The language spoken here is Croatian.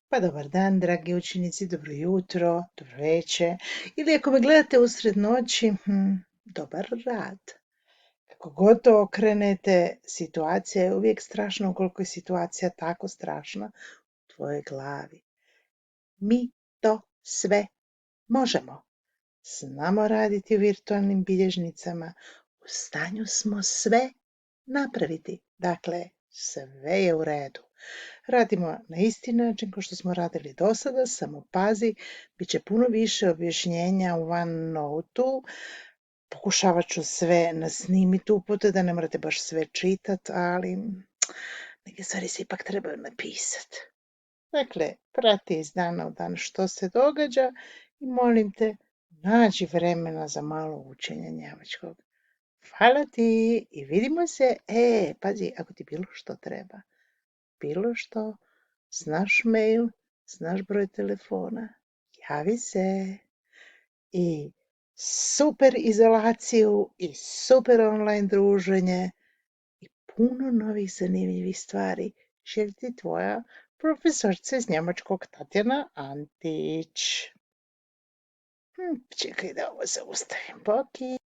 Pa dobar dan, dragi učenici, dobro jutro, dobro večer. Ili ako me gledate usred noći, dobar rad. Kako god to okrenete, situacija je uvijek strašna ukoliko je situacija tako strašna u tvojoj glavi. Mi to sve možemo. Znamo raditi u virtualnim bilježnicama, u stanju smo sve napraviti. Dakle, sve je u redu. Radimo na isti način kao što smo radili do sada, samo pazi, bit će puno više objašnjenja u OneNote-u. Pokušavat ću sve nasnimiti upute da ne morate baš sve čitat, ali neke stvari se ipak trebaju napisati. Dakle, prati iz dana u dan što se događa i molim te, nađi vremena za malo učenja njemačkog. Hvala ti i vidimo se. Pazi, ako ti bilo što treba, bilo što, znaš mail, znaš broj telefona, javi se. I super izolaciju i super online druženje i puno novih zanimljivih stvari želi ti tvoja profesorica iz njemačkog Tatjana Antić. Čekaj da ovo zaustavim. Boki.